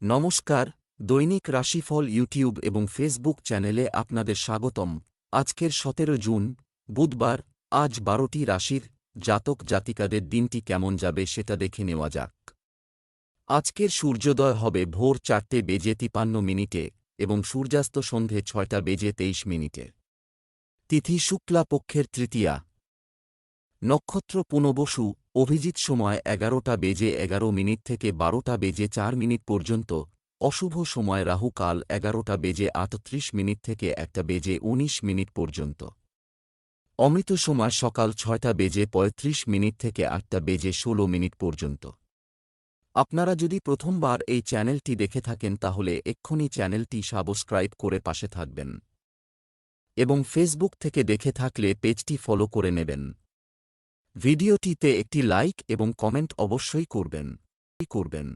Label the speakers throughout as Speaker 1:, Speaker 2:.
Speaker 1: নমস্কার, দৈনিক রাশিফল ইউটিউব এবং ফেসবুক চ্যানেলে আপনাদের স্বাগতম। আজকের ১৭ জুন, বুধবার। আজ ১২টি রাশির জাতক জাতিকাদের দিনটি কেমন যাবে সেটা দেখে নেওয়া যাক। আজকের সূর্যোদয় হবে ভোর ৪:৫৩ এবং সূর্যাস্ত সন্ধে ৬:২৩। তিথি শুক্লা পক্ষের তৃতীয়া। নক্ষত্র পুনর্বসু। অভিজিৎ সময় ১১:১১ থেকে ১২:০৪ পর্যন্ত। অশুভ সময় রাহু কাল ১১:৩৮ থেকে ১:১৯ পর্যন্ত। অমৃত সময় সকাল ৬:৩৫ থেকে ৮:১৬ পর্যন্ত। আপনারা যদি প্রথমবার এই চ্যানেলটি দেখে থাকেন তাহলে এক্ষুনি চ্যানেলটি সাবস্ক্রাইব করে পাশে থাকবেন এবং ফেসবুক থেকে দেখে থাকলে পেজটি ফলো করে নেবেন। ভিডিওটিতে একটি লাইক এবং কমেন্ট অবশ্যই করবেন।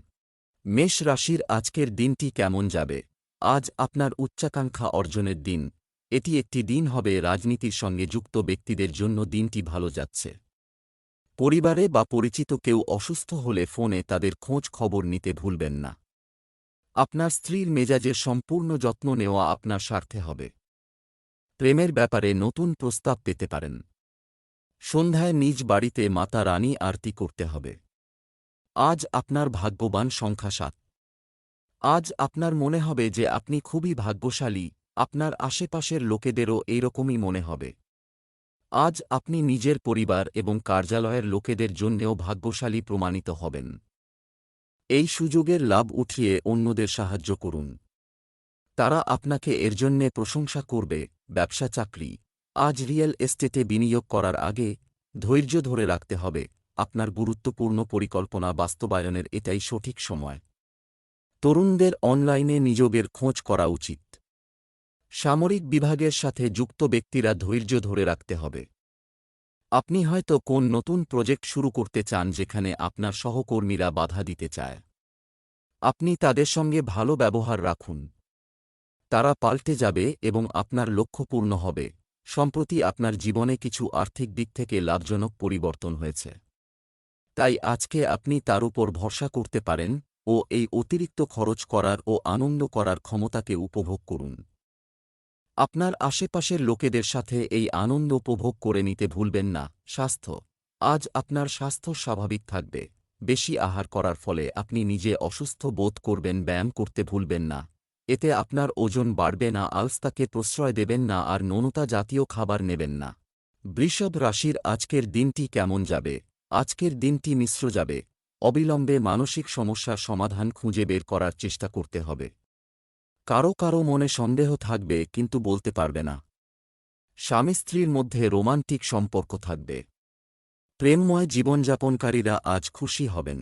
Speaker 1: মেষ রাশির আজকের দিনটি কেমন যাবে? আজ আপনার উচ্চাকাঙ্ক্ষা অর্জনের দিন। এটি একটি দিন হবে রাজনীতির সঙ্গে যুক্ত ব্যক্তিদের জন্য দিনটি ভালো যাচ্ছে। পরিবারে বা পরিচিত কেউ অসুস্থ হলে ফোনে তাদের খোঁজ খবর নিতে ভুলবেন না। আপনার স্ত্রীর মেজাজের সম্পূর্ণ যত্ন নেওয়া আপনার স্বার্থে হবে। প্রেমের ব্যাপারে নতুন প্রস্তাব পেতে পারেন। সন্ধ্যায় নিজ বাড়িতে মাতা রানী আরতি করতে হবে। আজ আপনার ভাগ্যবান সংখ্যা ৭। আজ আপনার মনে হবে যে আপনি খুবই ভাগ্যশালী, আপনার আশেপাশের লোকেদেরও এইরকমই মনে হবে। আজ আপনি নিজের পরিবার এবং কার্যালয়ের লোকেদের জন্যেও ভাগ্যশালী প্রমাণিত হবেন। এই সুযোগের লাভ উঠিয়ে অন্যদের সাহায্য করুন। তারা আপনাকে এর জন্যে প্রশংসা করবে। ব্যবসা চাকরি। আজ রিয়েল এস্টেটে বিনিয়োগ করার আগে ধৈর্য ধরে রাখতে হবে। আপনার গুরুত্বপূর্ণ পরিকল্পনা বাস্তবায়নের এটাই সঠিক সময়। তরুণদের অনলাইনে নিযোগের খোঁজ করা উচিত। সামরিক বিভাগের সাথে যুক্ত ব্যক্তিরা ধৈর্য ধরে রাখতে হবে। আপনি হয়তো কোন নতুন প্রজেক্ট শুরু করতে চান যেখানে আপনার সহকর্মীরা বাধা দিতে চায়। আপনি তাদের সঙ্গে ভালো ব্যবহার রাখুন। তারা পাল্টে যাবে এবং আপনার লক্ষ্য পূর্ণ হবে। সম্প্রতি আপনার জীবনে কিছু আর্থিক দিক থেকে লাভজনক পরিবর্তন হয়েছে। তাই আজকে আপনি তার উপর ভরসা করতে পারেন ও এই অতিরিক্ত খরচ করার ও আনন্দ করার ক্ষমতাকে উপভোগ করুন। আপনার আশেপাশের লোকেদের সাথে এই আনন্দ উপভোগ করে নিতে ভুলবেন না। স্বাস্থ্য। আজ আপনার স্বাস্থ্য স্বাভাবিক থাকবে। বেশি আহার করার ফলে আপনি নিজে অসুস্থ বোধ করবেন। ব্যায়াম করতে ভুলবেন না। এতে আপনার ওজন বাড়বে না। আলস্তাকে প্রশ্রয় দেবেন না আর নোনতা জাতীয় খাবার নেবেন না। বৃষভ রাশির আজকের দিনটি কেমন যাবে? আজকের দিনটি মিশ্র যাবে। অবিলম্বে মানসিক সমস্যার সমাধান খুঁজে বের করার চেষ্টা করতে হবে। কারো কারো মনে সন্দেহ থাকবে কিন্তু বলতে পারবে না। স্বামী স্ত্রীর মধ্যে রোমান্টিক সম্পর্ক থাকবে। প্রেমময় জীবনযাপনকারীরা আজ খুশি হবেন।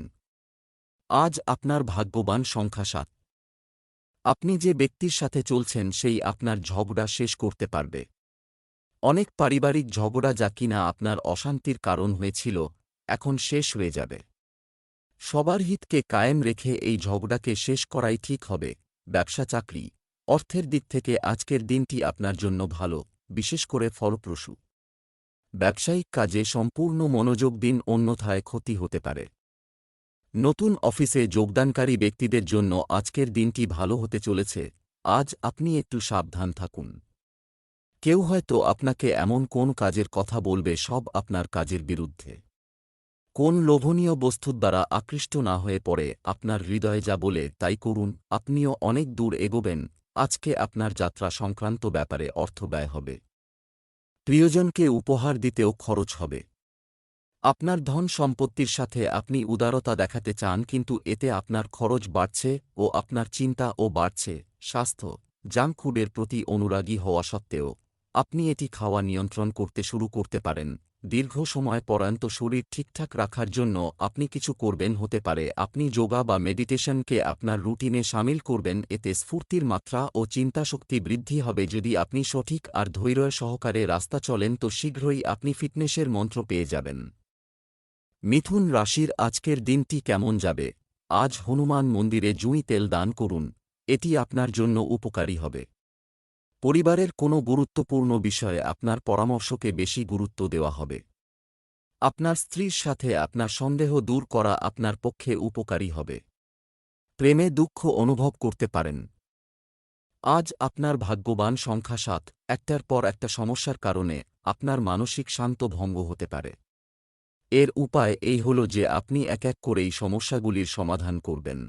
Speaker 1: আজ আপনার ভাগ্যবান সংখ্যা ৭। আপনি যে ব্যক্তির সাথে চলছেন সেই আপনার ঝগড়া শেষ করতে পারবে। অনেক পারিবারিক ঝগড়া যা কিনা আপনার অশান্তির কারণ হয়েছিল এখন শেষ হয়ে যাবে। সবার হিতকে কায়েম রেখে এই ঝগড়াকে শেষ করাই ঠিক হবে। ব্যবসা চাকরি। অর্থের দিক থেকে আজকের দিনটি আপনার জন্য ভালো, বিশেষ করে ফলপ্রসূ। ব্যবসায়িক কাজে সম্পূর্ণ মনোযোগ দিন, অন্যথায় ক্ষতি হতে পারে। নতুন অফিসে যোগদানকারী ব্যক্তিদের জন্য আজকের দিনটি ভালো হতে চলেছে। আজ আপনি একটু সাবধান থাকুন। কেউ হয়তো আপনাকে এমন কোন কাজের কথা বলবে সব আপনার কাজের বিরুদ্ধে। কোন লোভনীয় বস্তুর দ্বারা আকৃষ্ট না হয়ে পড়ে আপনার হৃদয়ে যা বলে তাই করুন। আপনিও অনেক দূর এগোবেন। আজকে আপনার যাত্রা সংক্রান্ত ব্যাপারে অর্থ ব্যয় হবে। প্রিয়জনকে উপহার দিতেও খরচ হবে। আপনার ধন সম্পত্তির সাথে আপনি উদারতা দেখাতে চান কিন্তু এতে আপনার খরচ বাড়ছে ও আপনার চিন্তাও বাড়ছে। স্বাস্থ্য। জাঙ্ক ফুডের প্রতি অনুরাগী হওয়া সত্ত্বেও আপনি এটি খাওয়া নিয়ন্ত্রণ করতে শুরু করতে পারেন। দীর্ঘ সময় পর্যন্ত শরীর ঠিকঠাক রাখার জন্য আপনি কিছু করবেন। হতে পারে আপনি যোগা বা মেডিটেশনকে আপনার রুটিনে শামিল করবেন। এতে স্ফূর্তির মাত্রা ও চিন্তাশক্তি বৃদ্ধি হবে। যদি আপনি সঠিক আর ধৈর্য সহকারে রাস্তা চলেন তো শীঘ্রই আপনি ফিটনেসের মন্ত্র পেয়ে যাবেন। মিথুন রাশির আজকের দিনটি কেমন যাবে? আজ হনুমান মন্দিরে জুঁই তেল দান করুন। এটি আপনার জন্য উপকারী হবে। পরিবারের কোনো গুরুত্বপূর্ণ বিষয়ে আপনার পরামর্শকে বেশি গুরুত্ব দেওয়া হবে। আপনার স্ত্রীর সাথে আপনার সন্দেহ দূর করা আপনার পক্ষে উপকারী হবে। প্রেমে দুঃখ অনুভব করতে পারেন। আজ আপনার ভাগ্যবান সংখ্যা ৭। একটার পর একটা সমস্যার কারণে আপনার মানসিক শান্ত ভঙ্গ হতে পারে। এর উপায় এই হল যে আপনি এক এক করে এই সমস্যাগুলির সমাধান করবেন।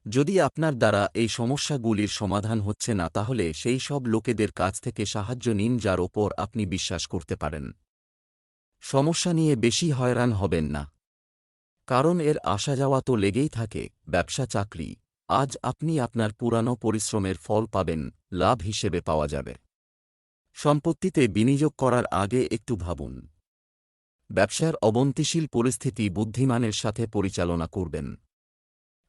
Speaker 1: যদি আপনার দ্বারা এই সমস্যাগুলির সমাধান হচ্ছে না, তাহলে সেই সব লোকেদের কাছ থেকে সাহায্য নিন যার ওপর আপনি বিশ্বাস করতে পারেন। সমস্যা নিয়ে বেশি হয়রান হবেন না, কারণ এর আসা যাওয়া তো লেগেই থাকে। ব্যবসা চাকরি, আজ আপনি আপনার পুরানো পরিশ্রমের ফল পাবেন, লাভ হিসেবে পাওয়া যাবে। সম্পত্তিতে বিনিয়োগ করার আগে একটু ভাবুন। ব্যবসার অবনতিশীল পরিস্থিতি বুদ্ধিমানের সাথে পরিচালনা করবেন।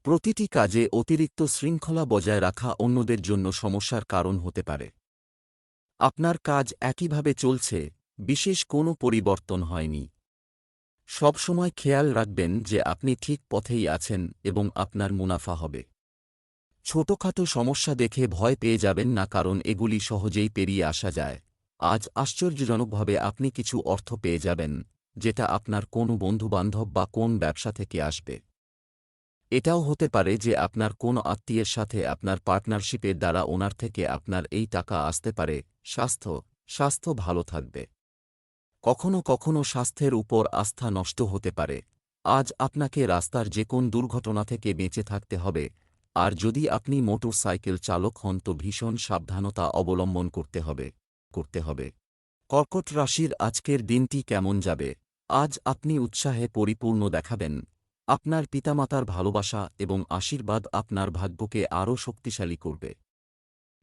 Speaker 1: প্রতিটি কাজে অতিরিক্ত শৃঙ্খলা বজায় রাখা অন্যদের জন্য সমস্যার কারণ হতে পারে। আপনার কাজ একইভাবে চলছে, বিশেষ কোনো পরিবর্তন হয়নি। সবসময় খেয়াল রাখবেন যে আপনি ঠিক পথেই আছেন এবং আপনার মুনাফা হবে। ছোটখাটো সমস্যা দেখে ভয় পেয়ে যাবেন না, কারণ এগুলি সহজেই পেরিয়ে আসা যায়। আজ আশ্চর্যজনকভাবে আপনি কিছু অর্থ পেয়ে যাবেন, যেটা আপনার কোনো বন্ধুবান্ধব বা কোন ব্যবসা থেকে আসবে। এটাও হতে পারে যে আপনার কোনো আত্মীয়ের সাথে আপনার পার্টনারশিপের দ্বারা ওনার থেকে আপনার এই টাকা আসতে পারে। স্বাস্থ্য ভালো থাকবে। কখনো কখনো স্বাস্থ্যের উপর আস্থা নষ্ট হতে পারে। আজ আপনাকে রাস্তার যে কোন দুর্ঘটনা থেকে বেঁচে থাকতে হবে, আর যদি আপনি মোটর সাইকেল চালক হন তো ভীষণ সাবধানতা অবলম্বন করতে হবে। কর্কট রাশির আজকের দিনটি কেমন যাবে? আজ আপনি উৎসাহে পরিপূর্ণ দেখাবেন। আপনার পিতামাতার ভালোবাসা এবং আশীর্বাদ আপনার ভাগ্যকে আরও শক্তিশালী করবে।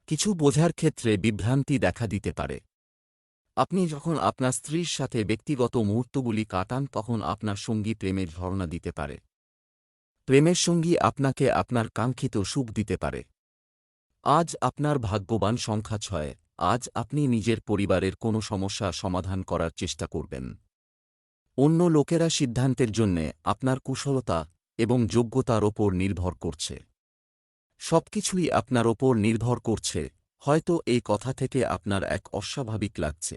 Speaker 1: কিছু বোঝার ক্ষেত্রে বিভ্রান্তি দেখা দিতে পারে। আপনি যখন আপনার স্ত্রীর সাথে ব্যক্তিগত মুহূর্তগুলি কাটান, তখন আপনার সঙ্গী প্রেমের ঝরনা দিতে পারে। প্রেমের সঙ্গী আপনাকে আপনার কাঙ্ক্ষিত সুখ দিতে পারে। আজ আপনার ভাগ্যবান সংখ্যা ৬। আজ আপনি নিজের পরিবারের কোনো সমস্যা সমাধান করার চেষ্টা করবেন। অন্য লোকেরা সিদ্ধান্তের জন্যে আপনার কুশলতা এবং যোগ্যতার ওপর নির্ভর করছে। সবকিছুই আপনার ওপর নির্ভর করছে। হয়তো এই কথা থেকে আপনার এক অস্বাভাবিক লাগছে,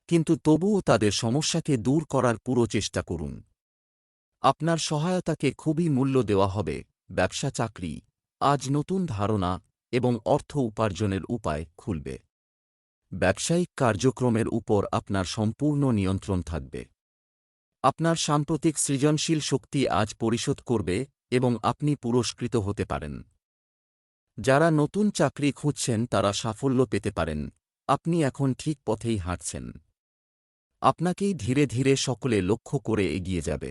Speaker 1: কিন্তু তবুও তাদের সমস্যাকে দূর করার পুরো চেষ্টা করুন। আপনার সহায়তাকে খুবই মূল্য দেওয়া হবে। ব্যবসা চাকরি, আজ নতুন ধারণা এবং অর্থ উপার্জনের উপায় খুলবে। ব্যবসায়িক কার্যক্রমের উপর আপনার সম্পূর্ণ নিয়ন্ত্রণ থাকবে। আপনার সাম্প্রতিক সৃজনশীল শক্তি আজ পরিশোধ করবে এবং আপনি পুরস্কৃত হতে পারেন। যারা নতুন চাকরি খুঁজছেন তারা সাফল্য পেতে পারেন। আপনি এখন ঠিক পথেই হাঁটছেন। আপনাকেই ধীরে ধীরে সকলে লক্ষ্য করে এগিয়ে যাবে।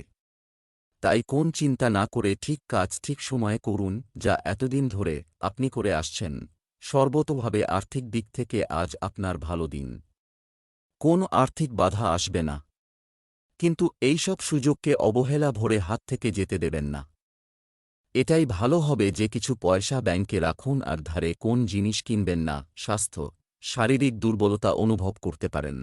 Speaker 1: তাই কোন চিন্তা না করে ঠিক কাজ ঠিক সময়ে করুন, যা এতদিন ধরে আপনি করে আসছেন। সর্বতোভাবে আর্থিক দিক থেকে আজ আপনার ভালো দিন। কোনো আর্থিক বাধা আসবে না, কিন্তু এইসব সুযোগকে অবহেলা ভরে হাত থেকে যেতে দেবেন না। এটাই ভালো হবে যে কিছু পয়সা ব্যাংকে রাখুন আর ধারে কোন জিনিস কিনবেন না। স্বাস্থ্য, শারীরিক দুর্বলতা অনুভব করতে পারেন।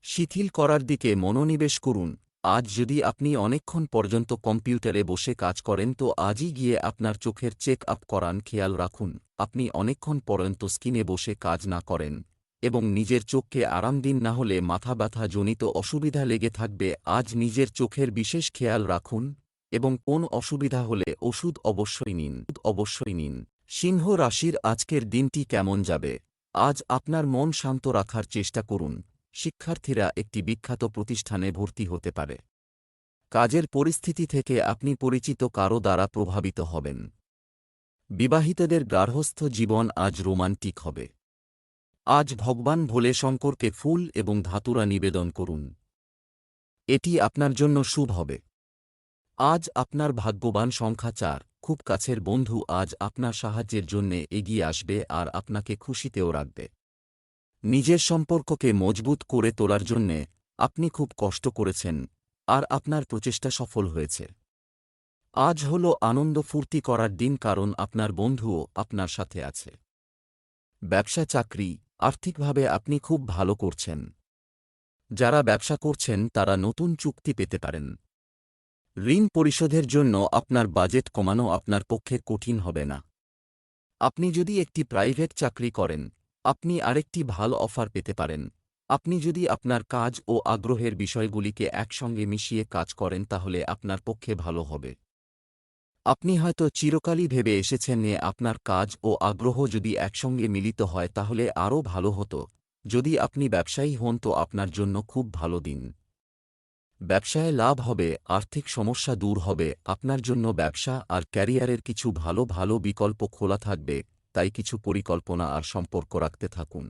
Speaker 1: শিথিল করার দিকে মনোনিবেশ করুন। আজ যদি আপনি অনেকক্ষণ পর্যন্ত কম্পিউটারে বসে কাজ করেন তো আজই গিয়ে আপনার চোখের চেক আপ করান। খেয়াল রাখুন আপনি অনেকক্ষণ পর্যন্ত স্ক্রিনে বসে কাজ না করেন এবং নিজের চোখকে আরাম দিন, না হলে মাথা ব্যথা জনিত অসুবিধা লেগে থাকবে। আজ নিজের চোখের বিশেষ খেয়াল রাখুন এবং কোন অসুবিধা হলে ওষুধ অবশ্যই নিন। সিংহ রাশির আজকের দিনটি কেমন যাবে? আজ আপনার মন শান্ত রাখার চেষ্টা করুন। শিক্ষার্থীরা একটি বিখ্যাত প্রতিষ্ঠানে ভর্তি হতে পারে। কাজের পরিস্থিতি থেকে আপনি পরিচিত কারো দ্বারা প্রভাবিত হবেন। বিবাহিতদের গার্হস্থ্য জীবন আজ রোমান্টিক হবে। আজ ভগবান ভোলে শঙ্করকে ফুল এবং ধাতুরা নিবেদন করুন। এটি আপনার জন্য শুভ হবে। আজ আপনার ভাগ্যবান সংখ্যা ৪। খুব কাছের বন্ধু আজ আপনার সাহায্যের জন্যে এগিয়ে আসবে আর আপনাকে খুশিতেও রাখবে। নিজের সম্পর্ককে মজবুত করে তোলার জন্যে আপনি খুব কষ্ট করেছেন আর আপনার প্রচেষ্টা সফল হয়েছে। আজ হল আনন্দ ফুর্তি করার দিন, কারণ আপনার বন্ধুও আপনার সাথে আছে। ব্যবসা চাকরি, আর্থিকভাবে আপনি খুব ভালো করছেন। যারা ব্যবসা করছেন তারা নতুন চুক্তি পেতে পারেন। ঋণ পরিশোধের জন্য আপনার বাজেট কমানো আপনার পক্ষে কঠিন হবে না। আপনি যদি একটি প্রাইভেট চাকরি করেন, আপনি আরেকটি ভালো অফার পেতে পারেন। আপনি যদি আপনার কাজ ও আগ্রহের বিষয়গুলিকে একসঙ্গে মিশিয়ে কাজ করেন তাহলে আপনার পক্ষে ভালো হবে। আপনি হয়তো চিরকালই ভেবে এসেছেন যে আপনার কাজ ও আগ্রহ যদি একসঙ্গে মিলিত হয় তাহলে আরও ভালো হতো। যদি আপনি ব্যবসায়ী হন তো আপনার জন্য খুব ভালো দিন। ব্যবসায় লাভ হবে, আর্থিক সমস্যা দূর হবে, আপনার জন্য ব্যবসা আর ক্যারিয়ারের কিছু ভালো ভালো বিকল্প খোলা থাকবে, তাই কিছু পরিকল্পনা আর সম্পর্ক রাখতে থাকুন।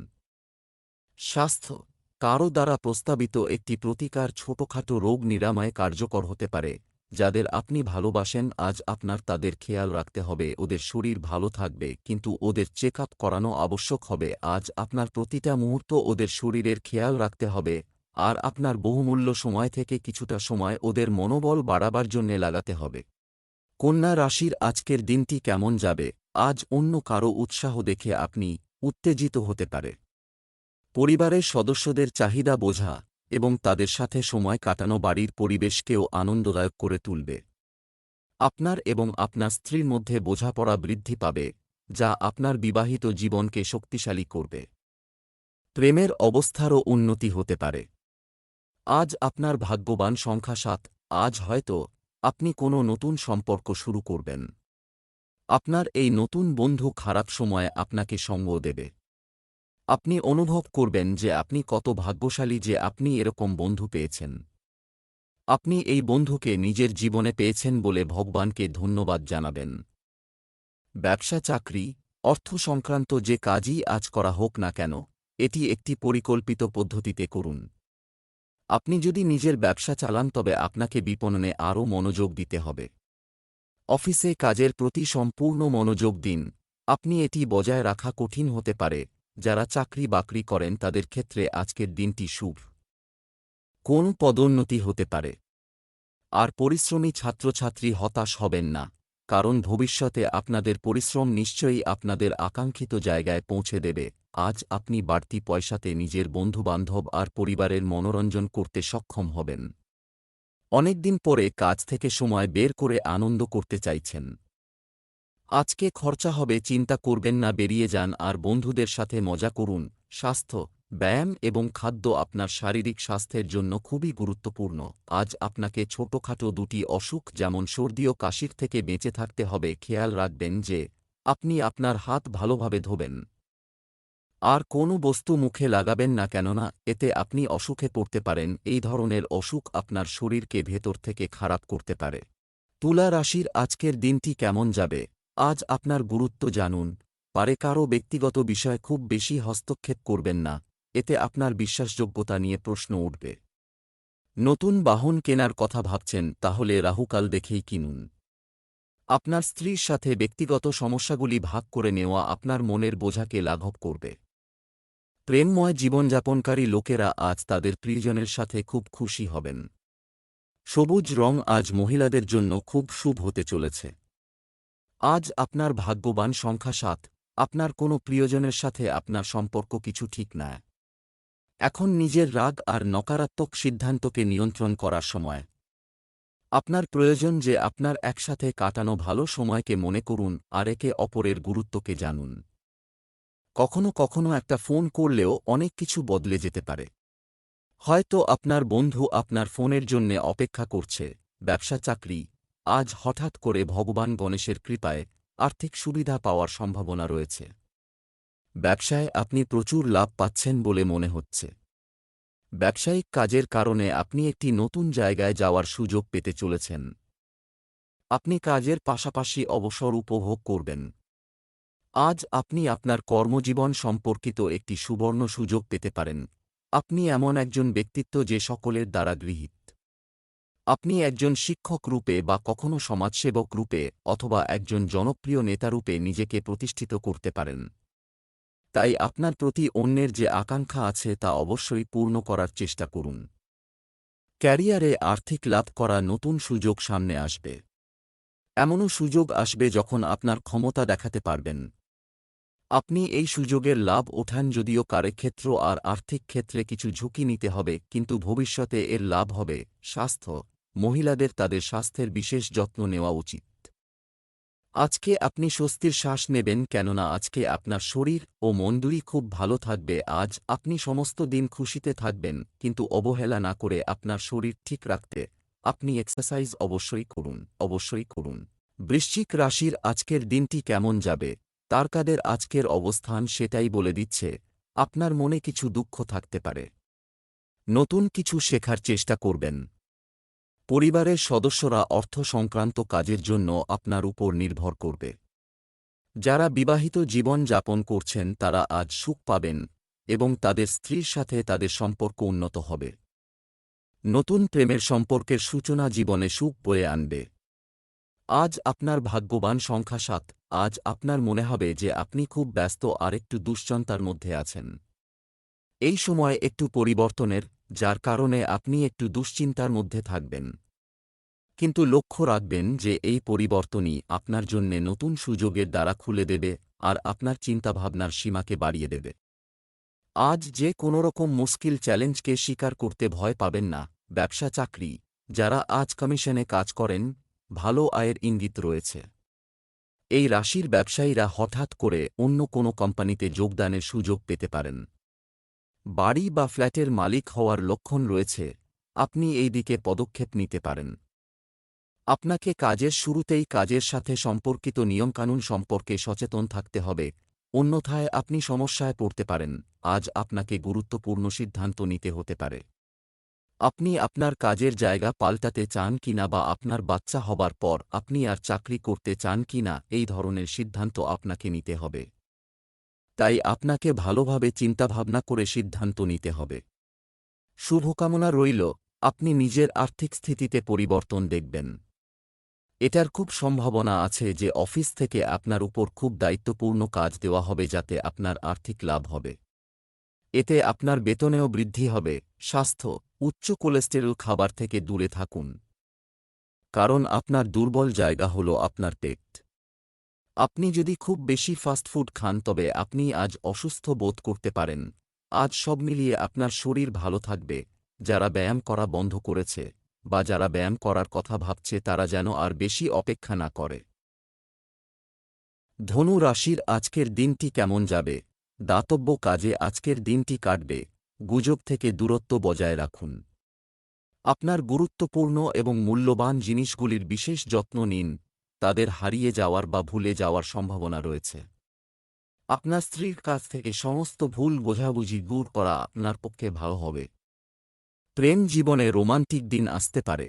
Speaker 1: স্বাস্থ্য, কারও দ্বারা প্রস্তাবিত একটি প্রতিকার ছোটখাটো রোগ নিরাময়ে কার্যকর হতে পারে। যাদের আপনি ভালোবাসেন আজ আপনার তাদের খেয়াল রাখতে হবে, ওদের শরীর ভালো থাকবে কিন্তু ওদের চেক আপ করানো আবশ্যক হবে। আজ আপনার প্রতিটা মুহূর্ত ওদের শরীরের খেয়াল রাখতে হবে, আর আপনার বহুমূল্য সময় থেকে কিছুটা সময় ওদের মনোবল বাড়াবার জন্যে লাগাতে হবে। কন্যা রাশির আজকের দিনটি কেমন যাবে? আজ অন্য কারও উৎসাহ দেখে আপনি উত্তেজিত হতে পারে। পরিবারের সদস্যদের চাহিদা বোঝা এবং তাদের সাথে সময় কাটানো বাড়ির পরিবেশকেও আনন্দদায়ক করে তুলবে। আপনার এবং আপনার স্ত্রীর মধ্যে বোঝাপড়া বৃদ্ধি পাবে, যা আপনার বিবাহিত জীবনকে শক্তিশালী করবে। প্রেমের অবস্থারও উন্নতি হতে পারে। আজ আপনার ভাগ্যবান সংখ্যা 7। আজ হয়তো আপনি কোনো নতুন সম্পর্ক শুরু করবেন। আপনার এই নতুন বন্ধু খারাপ সময়ে আপনাকে সঙ্গ দেবে। আপনি অনুভব করবেন যে আপনি কত ভাগ্যশালী যে আপনি এরকম বন্ধু পেয়েছেন। আপনি এই বন্ধুকে নিজের জীবনে পেয়েছেন বলে ভগবানকে ধন্যবাদ জানাবেন। ব্যবসা, চাকরি, অর্থ সংক্রান্ত যে কাজই আজ করা হোক না কেন, এটি একটি পরিকল্পিত পদ্ধতিতে করুন। আপনি যদি নিজের ব্যবসা চালান তবে আপনাকে বিপণনে আরও মনোযোগ দিতে হবে। অফিসে কাজের প্রতি সম্পূর্ণ মনোযোগ দিন। আপনি এটি বজায় রাখা কঠিন হতে পারে। যারা চাকরি বাকরি করেন তাদের ক্ষেত্রে আজকের দিনটি শুভ। কোন পদোন্নতি হতে পারে। আর পরিশ্রমী ছাত্রছাত্রী হতাশ হবেন না, কারণ ভবিষ্যতে আপনাদের পরিশ্রম নিশ্চয়ই আপনাদের আকাঙ্ক্ষিত জায়গায় পৌঁছে দেবে। আজ আপনি বাড়তি পয়সাতে নিজের বন্ধুবান্ধব আর পরিবারের মনোরঞ্জন করতে সক্ষম হবেন। অনেকদিন পরে কাজ থেকে সময় বের করে আনন্দ করতে চাইছেন। আজকে খরচা হবে, চিন্তা করবেন না, বেরিয়ে যান আর বন্ধুদের সাথে মজা করুন। স্বাস্থ্য, ব্যায়াম এবং খাদ্য আপনার শারীরিক স্বাস্থ্যের জন্য খুবই গুরুত্বপূর্ণ। আজ আপনাকে ছোটখাটো দুটি অসুখ যেমন সর্দি ও কাশির থেকে বেঁচে থাকতে হবে। খেয়াল রাখবেন যে আপনি আপনার হাত ভালোভাবে ধোবেন। আর কোনো বস্তু মুখে লাগাবেন না, কেননা এতে আপনি অসুখে পড়তে পারেন। এই ধরনের অসুখ আপনার শরীরকে ভেতর থেকে খারাপ করতে পারে। তুলা রাশির আজকের দিনটি কেমন যাবে? আজ আপনার গুরুত্ব জানুন। পারে কারও ব্যক্তিগত বিষয়ে খুব বেশি হস্তক্ষেপ করবেন না, এতে আপনার বিশ্বাসযোগ্যতা নিয়ে প্রশ্ন উঠবে। নতুন বাহন কেনার কথা ভাবছেন, তাহলে রাহুকাল দেখেই কিনুন। আপনার স্ত্রীর সাথে ব্যক্তিগত সমস্যাগুলি ভাগ করে নেওয়া আপনার মনের বোঝাকে লাঘব করবে। প্রেমময় জীবনযাপনকারী লোকেরা আজ তাদের প্রিয়জনের সাথে খুব খুশি হবেন। সবুজ রং আজ মহিলাদের জন্য খুব শুভ হতে চলেছে। আজ আপনার ভাগ্যবান সংখ্যা 7। আপনার কোনো প্রিয়জনের সাথে আপনার সম্পর্ক কিছু ঠিক না। এখন নিজের রাগ আর নকারাত্মক সিদ্ধান্তকে নিয়ন্ত্রণ করার সময়। আপনার প্রয়োজন যে আপনার একসাথে কাটানো ভালো সময়কে মনে করুন আর একে অপরের গুরুত্বকে জানুন। কখনো কখনো একটা ফোন করলেও অনেক কিছু বদলে যেতে পারে। হয়তো আপনার বন্ধু আপনার ফোনের জন্যে অপেক্ষা করছে। ব্যবসা, চাকরি, আজ হঠাৎ করে ভগবান গণেশের কৃপায় আর্থিক সুবিধা পাওয়ার সম্ভাবনা রয়েছে। ব্যবসায় আপনি প্রচুর লাভ পাচ্ছেন বলে মনে হচ্ছে। ব্যবসায়িক কাজের কারণে আপনি একটি নতুন জায়গায় যাওয়ার সুযোগ পেতে চলেছেন। আপনি কাজের পাশাপাশি অবসর উপভোগ করবেন। আজ আপনি আপনার কর্মজীবন সম্পর্কিত একটি সুবর্ণ সুযোগ পেতে পারেন। আপনি এমন একজন ব্যক্তিত্ব যে সকলের দ্বারা গৃহীত। আপনি একজন শিক্ষক রূপে বা কখনো সমাজসেবক রূপে অথবা একজন জনপ্রিয় নেতারূপে নিজেকে প্রতিষ্ঠিত করতে পারেন। তাই আপনার প্রতি অন্যের যে আকাঙ্ক্ষা আছে তা অবশ্যই পূর্ণ করার চেষ্টা করুন। ক্যারিয়ারে আর্থিক লাভ করা নতুন সুযোগ সামনে আসবে। এমনও সুযোগ আসবে যখন আপনার ক্ষমতা দেখাতে পারবেন। আপনি এই সুযোগের লাভ ওঠান, যদিও কার্যক্ষেত্র আর আর্থিক ক্ষেত্রে কিছু ঝুঁকি নিতে হবে, কিন্তু ভবিষ্যতে এর লাভ হবে। স্বাস্থ্য, মহিলাদের তাদের স্বাস্থ্যের বিশেষ যত্ন নেওয়া উচিত। আজকে আপনি স্বস্তির শ্বাস নেবেন, কেননা আজকে আপনার শরীর ও মন দুই খুব ভালো থাকবে। আজ আপনি সমস্ত দিন খুশিতে থাকবেন, কিন্তু অবহেলা না করে আপনার শরীর ঠিক রাখতে আপনি এক্সারসাইজ অবশ্যই করুন। বৃশ্চিক রাশির আজকের দিনটি কেমন যাবে, তারকাদের আজকের অবস্থান সেটাই বলে দিচ্ছে। আপনার মনে কিছু দুঃখ থাকতে পারে। নতুন কিছু শেখার চেষ্টা করবেন। পরিবারের সদস্যরা অর্থ সংক্রান্ত কাজের জন্য আপনার উপর নির্ভর করবে। যারা বিবাহিত জীবন যাপন করছেন তারা আজ সুখ পাবেন এবং তাদের স্ত্রীর সাথে তাদের সম্পর্ক উন্নত হবে। নতুন প্রেমের সম্পর্কের সূচনা জীবনে সুখ বয়ে আনবে। আজ আপনার ভাগ্যবান সংখ্যা ৭। আজ আপনার মনে হবে যে আপনি খুব ব্যস্ত আর একটু দুশ্চিন্তার মধ্যে আছেন। এই সময় একটু পরিবর্তনের, যার কারণে আপনি একটু দুশ্চিন্তার মধ্যে থাকবেন। কিন্তু লক্ষ্য রাখবেন যে এই পরিবর্তনই আপনার জন্যে নতুন সুযোগের দ্বার খুলে দেবে আর আপনার চিন্তাভাবনার সীমাকে বাড়িয়ে দেবে। আজ যে কোনোরকম মুশকিল চ্যালেঞ্জকে স্বীকার করতে ভয় পাবেন না। ব্যবসা চাকরি, যারা আজ কমিশনে কাজ করেন, ভালো আয়ের ইঙ্গিত রয়েছে। এই রাশির ব্যবসায়ীরা হঠাৎ করে অন্য কোনো কোম্পানিতে যোগদানের সুযোগ পেতে পারেন। বাড়ি বা ফ্ল্যাটের মালিক হওয়ার লক্ষণ রয়েছে, আপনি এই দিকে পদক্ষেপ নিতে পারেন। আপনাকে কাজের শুরুতেই কাজের সাথে সম্পর্কিত নিয়মকানুন সম্পর্কে সচেতন থাকতে হবে, অন্যথায় আপনি সমস্যায় পড়তে পারেন। আজ আপনাকে গুরুত্বপূর্ণ সিদ্ধান্ত নিতে হতে পারে। আপনি আপনার কাজের জায়গা পাল্টাতে চান কিনা বা আপনার বাচ্চা হবার পর আপনি আর চাকরি করতে চান কিনা, এই ধরনের সিদ্ধান্ত আপনাকে নিতে হবে। তাই আপনাকে ভালোভাবে চিন্তাভাবনা করে সিদ্ধান্ত নিতে হবে। শুভকামনা রইল, আপনি নিজের আর্থিক স্থিতিতে পরিবর্তন দেখবেন। এটার খুব সম্ভাবনা আছে যে অফিস থেকে আপনার উপর খুব দায়িত্বপূর্ণ কাজ দেওয়া হবে যাতে আপনার আর্থিক লাভ হবে। এতে আপনার বেতনেও বৃদ্ধি হবে। স্বাস্থ্য, উচ্চ কোলেস্টেরল খাবার থেকে দূরে থাকুন, কারণ আপনার দুর্বল জায়গা হল আপনার পেট। আপনি যদি খুব বেশি ফাস্টফুড খান তবে আপনি আজ অসুস্থ বোধ করতে পারেন। আজ সব মিলিয়ে আপনার শরীর ভালো থাকবে। যারা ব্যায়াম করা বন্ধ করেছে বা যারা ব্যায়াম করার কথা ভাবছে তারা যেন আর বেশি অপেক্ষা না করে। ধনু রাশির আজকের দিনটি কেমন যাবে, দাতব্য কাজে আজকের দিনটি কাটবে। গুজব থেকে দূরত্ব বজায় রাখুন। আপনার গুরুত্বপূর্ণ এবং মূল্যবান জিনিসগুলির বিশেষ যত্ন নিন, তাদের হারিয়ে যাওয়ার বা ভুলে যাওয়ার সম্ভাবনা রয়েছে। আপনার স্ত্রীর কাছ থেকে সমস্ত ভুল বোঝাবুঝি দূর করা আপনার পক্ষে ভালো হবে। প্রেম জীবনে রোমান্টিক দিন আসতে পারে।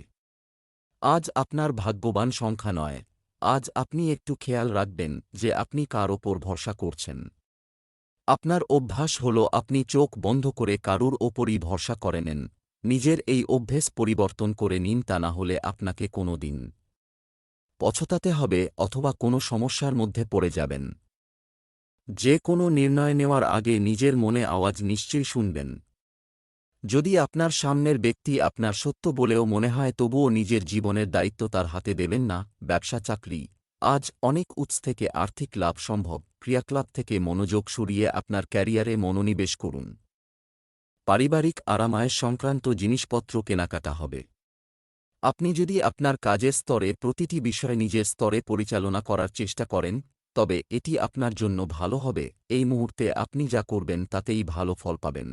Speaker 1: আজ আপনার ভাগ্যবান সংখ্যা নয়। আজ আপনি একটু খেয়াল রাখবেন যে আপনি কার ওপর ভরসা করছেন। আপনার অভ্যাস হল আপনি চোখ বন্ধ করে কারুর ওপরই ভরসা করে নেন। নিজের এই অভ্যেস পরিবর্তন করে নিন, তা না হলে আপনাকে কোনো দিন পছতাতে হবে অথবা কোনো সমস্যার মধ্যে পড়ে যাবেন। যে কোনো নির্ণয় নেওয়ার আগে নিজের মনে আওয়াজ নিশ্চয়ই শুনবেন। যদি আপনার সামনের ব্যক্তি আপনার সত্য বলেও মনে হয় তবুও নিজের জীবনের দায়িত্ব তার হাতে দেবেন না। ব্যবসা চাকরি, আজ অনেক উৎস থেকে আর্থিক লাভ সম্ভব। ক্রিয়াকলাপ থেকে মনোযোগ সরিয়ে আপনার ক্যারিয়ারে মনোনিবেশ করুন। পারিবারিক আরামায়ের সংক্রান্ত জিনিসপত্র কেনাকাটা হবে। আপনি যদি আপনার কাজের স্তরে প্রতিটি বিষয় নিজের স্তরে পরিচালনা করার চেষ্টা করেন তবে এটি আপনার জন্য ভালো হবে। এই মুহূর্তে আপনি যা করবেন তাতেই ভালো ফল পাবেন।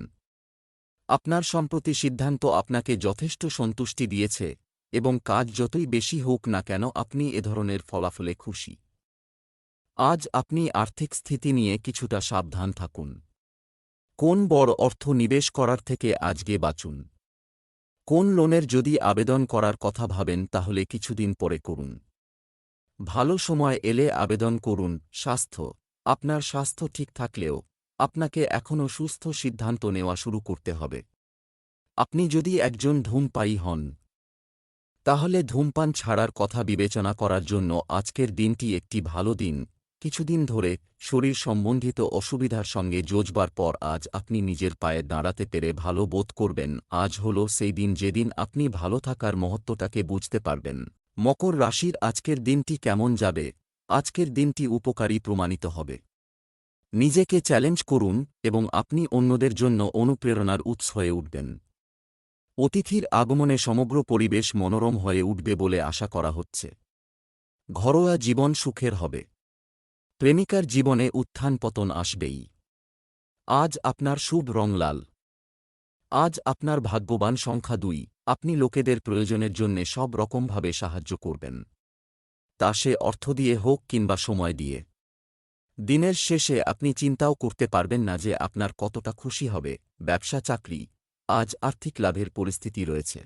Speaker 1: আপনার সম্প্রতি সিদ্ধান্ত আপনাকে যথেষ্ট সন্তুষ্টি দিয়েছে এবং কাজ যতই বেশি হোক না কেন আপনি এ ধরনের ফলাফলে খুশি। আজ আপনি আর্থিক স্থিতি নিয়ে কিছুটা সাবধান থাকুন। কোন বড় অর্থ নিবেশ করার থেকে আজকে বাঁচুন। কোন লোনের যদি আবেদন করার কথা ভাবেন তাহলে কিছুদিন পরে করুন। ভালো সময় এলে আবেদন করুন। স্বাস্থ্য, আপনার স্বাস্থ্য ঠিক থাকলেও আপনাকে এখনও সুস্থ সিদ্ধান্ত নেওয়া শুরু করতে হবে। আপনি যদি একজন ধূমপায়ী হন তাহলে ধূমপান ছাড়ার কথা বিবেচনা করার জন্য আজকের দিনটি একটি ভালো দিন। কিছুদিন ধরে শরীর সম্বন্ধিত অসুবিধার সঙ্গে যুঝবার পর আজ আপনি নিজের পায়ে দাঁড়াতে পেরে ভালো বোধ করবেন। আজ হল সেই দিন যেদিন আপনি ভালো থাকার মহত্বটাকে বুঝতে পারবেন। মকর রাশির আজকের দিনটি কেমন যাবে, আজকের দিনটি উপকারী প্রমাণিত হবে। নিজেকে চ্যালেঞ্জ করুন এবং আপনি অন্যদের জন্য অনুপ্রেরণার উৎস হয়ে উঠবেন। অতিথির আগমনে সমগ্র পরিবেশ মনোরম হয়ে উঠবে বলে আশা করা হচ্ছে। ঘরোয়া জীবন সুখের হবে। প্রেমিকার জীবনে উত্থান পতন আসবেই। আজ আপনার শুভ রং লাল। আজ আপনার ভাগ্যবান সংখ্যা 2। আপনি লোকেদের প্রয়োজনের জন্যে সব রকমভাবে সাহায্য করবেন। তা সে অর্থ দিয়ে হোক কিংবা সময় দিয়ে। দিনের শেষে আপনি চিন্তাও করতে পারবেন না যে আপনার কতটা খুশি হবে। ব্যবসা চাকরি, আজ আর্থিক লাভের পরিস্থিতি রয়েছে।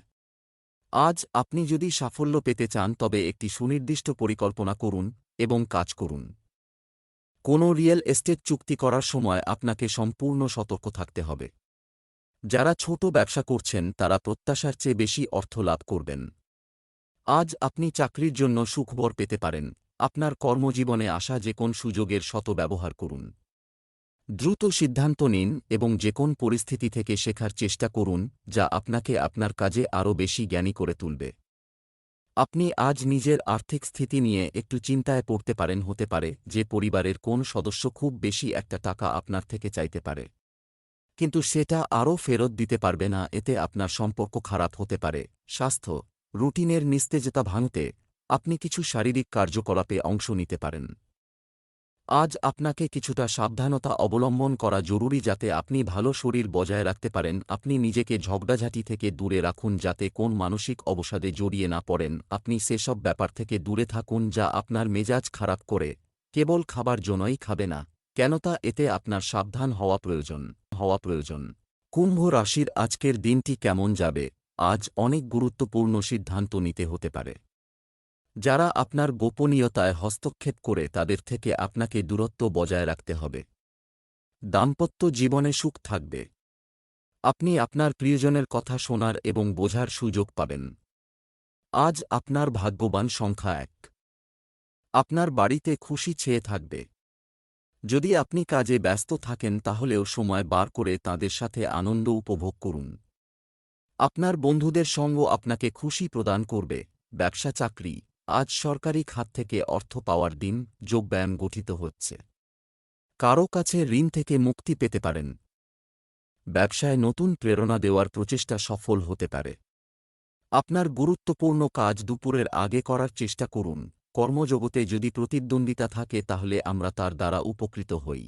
Speaker 1: আজ আপনি যদি সাফল্য পেতে চান তবে একটি সুনির্দিষ্ট পরিকল্পনা করুন এবং কাজ করুন। কোনো রিয়েল এস্টেট চুক্তি করার সময় আপনাকে সম্পূর্ণ সতর্ক থাকতে হবে। যারা ছোট ব্যবসা করছেন তারা প্রত্যাশার চেয়ে বেশি অর্থ লাভ করবেন। আজ আপনি চাকরির জন্য সুখবর পেতে পারেন। আপনার কর্মজীবনে আসা যে কোন সুযোগের ব্যবহার করুন। দ্রুত সিদ্ধান্ত নিন এবং যে কোন পরিস্থিতি থেকে শেখার চেষ্টা করুন যা আপনাকে আপনার কাজে আরও বেশি জ্ঞানী করে তুলবে। আপনি আজ নিজের আর্থিক স্থিতি নিয়ে একটু চিন্তায় পড়তে পারেন। হতে পারে যে পরিবারের কোন সদস্য খুব বেশি একটা টাকা আপনার থেকে চাইতে পারে, কিন্তু সেটা আরও ফেরত দিতে পারবে না। এতে আপনার সম্পর্ক খারাপ হতে পারে। স্বাস্থ্য, রুটিনের নিস্তেজতা ভাঙতে আপনি কিছু শারীরিক কার্যকলাপে অংশ নিতে পারেন। আজ আপনাকে কিছুটা সাবধানতা অবলম্বন করা জরুরি যাতে আপনি ভালো শরীর বজায় রাখতে পারেন। আপনি নিজেকে ঝগড়াঝাঁটি থেকে দূরে রাখুন যাতে কোন মানসিক অবসাদে জড়িয়ে না পড়েন। আপনি সেসব ব্যাপার থেকে দূরে থাকুন যা আপনার মেজাজ খারাপ করে। কেবল খাবার জন্যই খাবে না, কেনতা এতে আপনার সাবধান হওয়া প্রয়োজন। কুম্ভ রাশির আজকের দিনটি কেমন যাবে? আজ অনেক গুরুত্বপূর্ণ সিদ্ধান্ত নিতে হতে পারে। যারা আপনার গোপনীয়তায় হস্তক্ষেপ করে তাদের থেকে আপনাকে দূরত্ব বজায় রাখতে হবে। দাম্পত্য জীবনে সুখ থাকবে। আপনি আপনার প্রিয়জনের কথা শোনার এবং বোঝার সুযোগ পাবেন। আজ আপনার ভাগ্যবান সংখ্যা 1। আপনার বাড়িতে খুশি ছেয়ে থাকবে। যদি আপনি কাজে ব্যস্ত থাকেন তাহলেও সময় বার করে তাদের সাথে আনন্দ উপভোগ করুন। আপনার বন্ধুদের সঙ্গ আপনাকে খুশি প্রদান করবে। ব্যবসা চাকরি, আজ সরকারি খাত থেকে অর্থ পাওয়ার দিন। যোগব্যায়াম গঠিত হচ্ছে। কারও কাছে ঋণ থেকে মুক্তি পেতে পারেন। ব্যবসায় নতুন প্রেরণা দেওয়ার প্রচেষ্টা সফল হতে পারে। আপনার গুরুত্বপূর্ণ কাজ দুপুরের আগে করার চেষ্টা করুন। কর্মজগতে যদি প্রতিদ্বন্দ্বিতা থাকে তাহলে আমরা তার দ্বারা উপকৃত হই,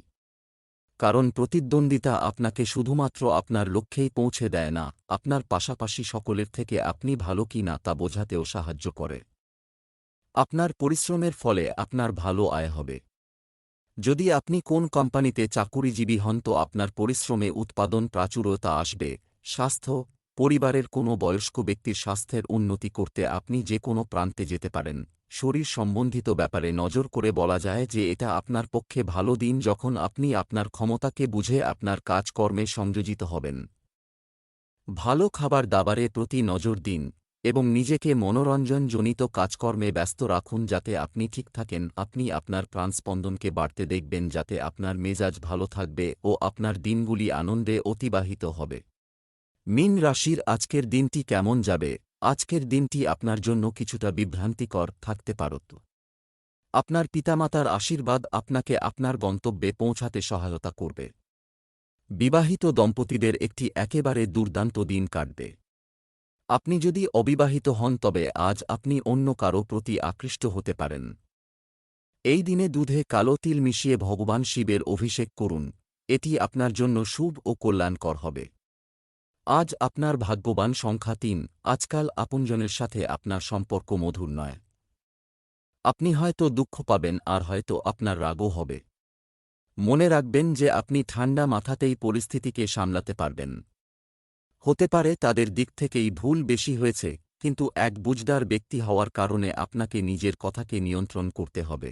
Speaker 1: কারণ প্রতিদ্বন্দ্বিতা আপনাকে শুধুমাত্র আপনার লক্ষ্যেই পৌঁছে দেয় না, আপনার পাশাপাশি সকলের থেকে আপনি ভালো কি না তা বোঝাতেও সাহায্য করে। আপনার পরিশ্রমের ফলে আপনার ভালো আয় হবে। যদি আপনি কোন কোম্পানিতে চাকুরিজীবী হন তো আপনার পরিশ্রমে উৎপাদন প্রাচুর্যতা আসবে। স্বাস্থ্য, পরিবারের কোনো বয়স্ক ব্যক্তির স্বাস্থ্যের উন্নতি করতে আপনি যে কোনো প্রান্তে যেতে পারেন। শরীর সম্বন্ধিত ব্যাপারে নজর করে বলা যায় যে এটা আপনার পক্ষে ভালো দিন যখন আপনি আপনার ক্ষমতাকে বুঝে আপনার কাজকর্মে সংযোজিত হবেন। ভালো খাবার দাবারের প্রতি নজর দিন এবং নিজেকে মনোরঞ্জনজনিত কাজকর্মে ব্যস্ত রাখুন যাতে আপনি ঠিক থাকেন। আপনি আপনার প্রাণস্পন্দনকে বাড়তে দেখবেন যাতে আপনার মেজাজ ভালো থাকবে ও আপনার দিনগুলি আনন্দে অতিবাহিত হবে। মীন রাশির আজকের দিনটি কেমন যাবে? আজকের দিনটি আপনার জন্য কিছুটা বিভ্রান্তিকর থাকতে পারত। আপনার পিতামাতার আশীর্বাদ আপনাকে আপনার গন্তব্যে পৌঁছাতে সহায়তা করবে। বিবাহিত দম্পতিদের একটি একেবারে দুর্দান্ত দিন কাটবে। আপনি যদি অবিবাহিত হন তবে আজ আপনি অন্য কারো প্রতি আকৃষ্ট হতে পারেন। এই দিনে দুধে কালো তিল মিশিয়ে ভগবান শিবের অভিষেক করুন, এটি আপনার জন্য শুভ ও কল্যাণকর হবে। আজ আপনার ভাগ্যবান সংখ্যা 3। আজকাল আপনজনের সাথে আপনার সম্পর্ক মধুর নয়। আপনি হয়তো দুঃখ পাবেন আর হয়তো আপনার রাগও হবে। মনে রাখবেন যে আপনি ঠান্ডা মাথাতেই পরিস্থিতিকে সামলাতে পারবেন। হতে পারে তাদের দিক থেকেই ভুল বেশি হয়েছে, কিন্তু এক বুঝদার ব্যক্তি হওয়ার কারণে আপনাকে নিজের কথাকে নিয়ন্ত্রণ করতে হবে।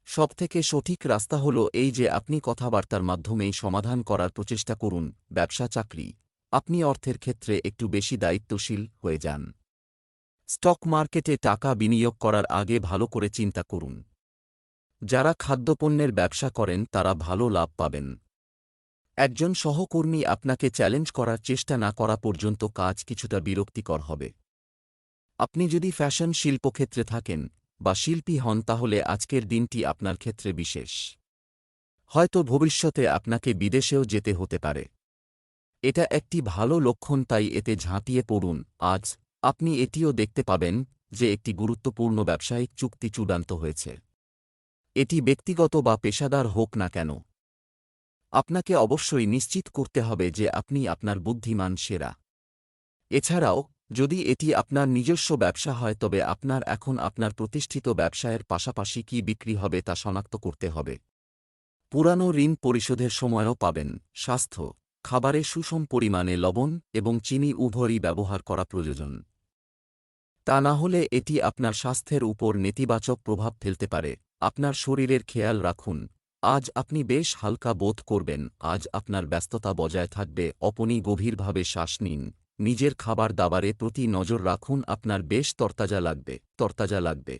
Speaker 1: সবথেকে সঠিক রাস্তা হল এই যে আপনি কথাবার্তার মাধ্যমেই সমাধান করার প্রচেষ্টা করুন। ব্যবসা চাকরি, আপনি অর্থের ক্ষেত্রে একটু বেশি দায়িত্বশীল হয়ে যান। স্টক মার্কেটে টাকা বিনিয়োগ করার আগে ভালো করে চিন্তা করুন। যারা খাদ্যপণ্যের ব্যবসা করেন তারা ভালো লাভ পাবেন। একজন সহকর্মী আপনাকে চ্যালেঞ্জ করার চেষ্টা না করা পর্যন্ত কাজ কিছুটা বিরক্তিকর হবে। আপনি যদি ফ্যাশন শিল্পক্ষেত্রে থাকেন বা শিল্পী হন তাহলে আজকের দিনটি আপনার ক্ষেত্রে বিশেষ। হয়তো ভবিষ্যতে আপনাকে বিদেশেও যেতে হতে পারে। এটা একটি ভালো লক্ষণ, তাই এতে ঝাঁপিয়ে পড়ুন। আজ আপনি এটিও দেখতে পাবেন যে একটি গুরুত্বপূর্ণ ব্যবসায়িক চুক্তি চূড়ান্ত হয়েছে। এটি ব্যক্তিগত বা পেশাদার হোক না কেন, আপনাকে অবশ্যই নিশ্চিত করতে হবে যে আপনি আপনার বুদ্ধিমান সেরা। এছাড়াও যদি এটি আপনার নিজস্ব ব্যবসা হয় তবে আপনার এখন আপনার প্রতিষ্ঠিত ব্যবসায়ের পাশাপাশি কি বিক্রি হবে তা শনাক্ত করতে হবে। পুরানো ঋণ পরিশোধের সময়ও পাবেন। স্বাস্থ্য, খাবারে সুষম পরিমাণে লবণ এবং চিনি উভয়ই ব্যবহার করা প্রয়োজন। তা না হলে এটি আপনার স্বাস্থ্যের উপর নেতিবাচক প্রভাব ফেলতে পারে। আপনার শরীরের খেয়াল রাখুন। আজ আপনি বেশ হালকা বোধ করবেন। আজ আপনার ব্যস্ততা বজায় থাকবে। আপনি গভীরভাবে শ্বাস নিন। নিজের খাবার দাবারে প্রতি নজর রাখুন। আপনার বেশ তরতাজা লাগবে।